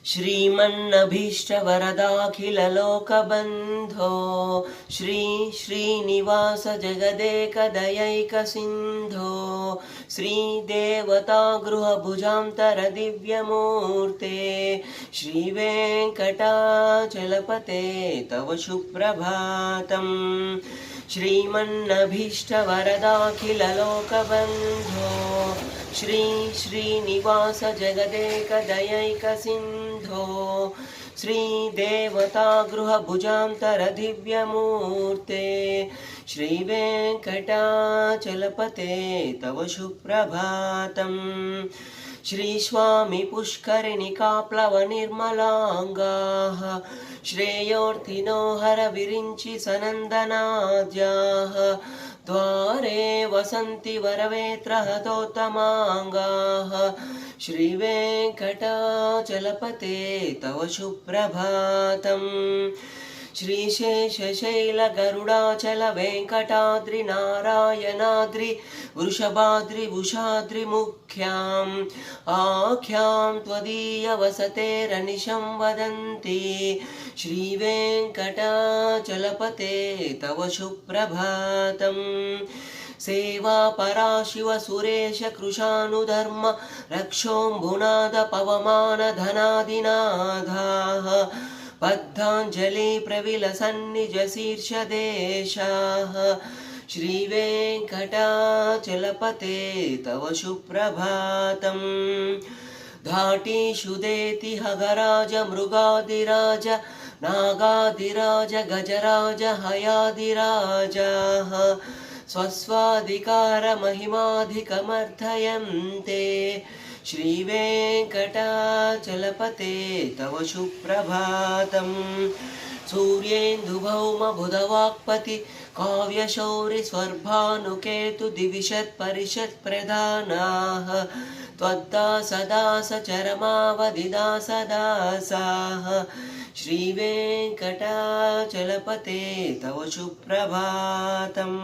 श्रीमन्नभीष्टवरदाखिललोकबन्धो श्री श्रीनिवास जगदेकदयैकसिन्धो श्रीदेवतागृहभुजान्तरदिव्यमूर्ते श्रीवेङ्कटाचलपते तव सुप्रभातम्। श्रीमन्नभीष्टवरदाखिललोकबन्धो श्री श्रीनिवास जगदेकदयैकसिन्धो श्रीदेवतागृहभुजान्तरदिव्यमूर्ते श्रीवेङ्कटाचलपते तव सुप्रभातम्। श्रीस्वामी पुष्करिणिकाप्लवनिर्मलाङ्गाः श्रेयोर्थिनो हरविरिञ्चि सनन्दनाद्याः द्वारे वसन्ति वरवेत्रहतोत्तमाङ्गाः श्रीवेङ्कटाचलपते तव सुप्रभातम्। श्रीशेषशैलगरुडाचलवेङ्कटाद्रिनारायणाद्रि वृषभाद्रिवुषाद्रिमुख्याम् आख्यां त्वदीयवसतेरनिशं वदन्ति श्रीवेङ्कटाचलपते तव सुप्रभातम्। सेवा पराशिव सुरेश कृशानुधर्म रक्षोऽम्बुनाद पवमान धनादिनाधाः बद्धाञ्जलि प्रविलसन्निज शीर्षदेशाः श्रीवेङ्कटाचलपते तव सुप्रभातम्। धाटीषु देति हगराज मृगादिराज नागादिराज गजराज हयादिराजाः स्वस्वाधिकार महिमाधिकमर्थयन्ते श्रीवेङ्कटाचलपते तव सुप्रभातम्। सूर्येन्दुभौमबुधवाक्पति काव्यशौरि स्वर्भानुकेतु दिविशत्परिषत्प्रधानाः त्वद्दासदासचरमावधिदासदासाः श्रीवेङ्कटाचलपते तव सुप्रभातम्।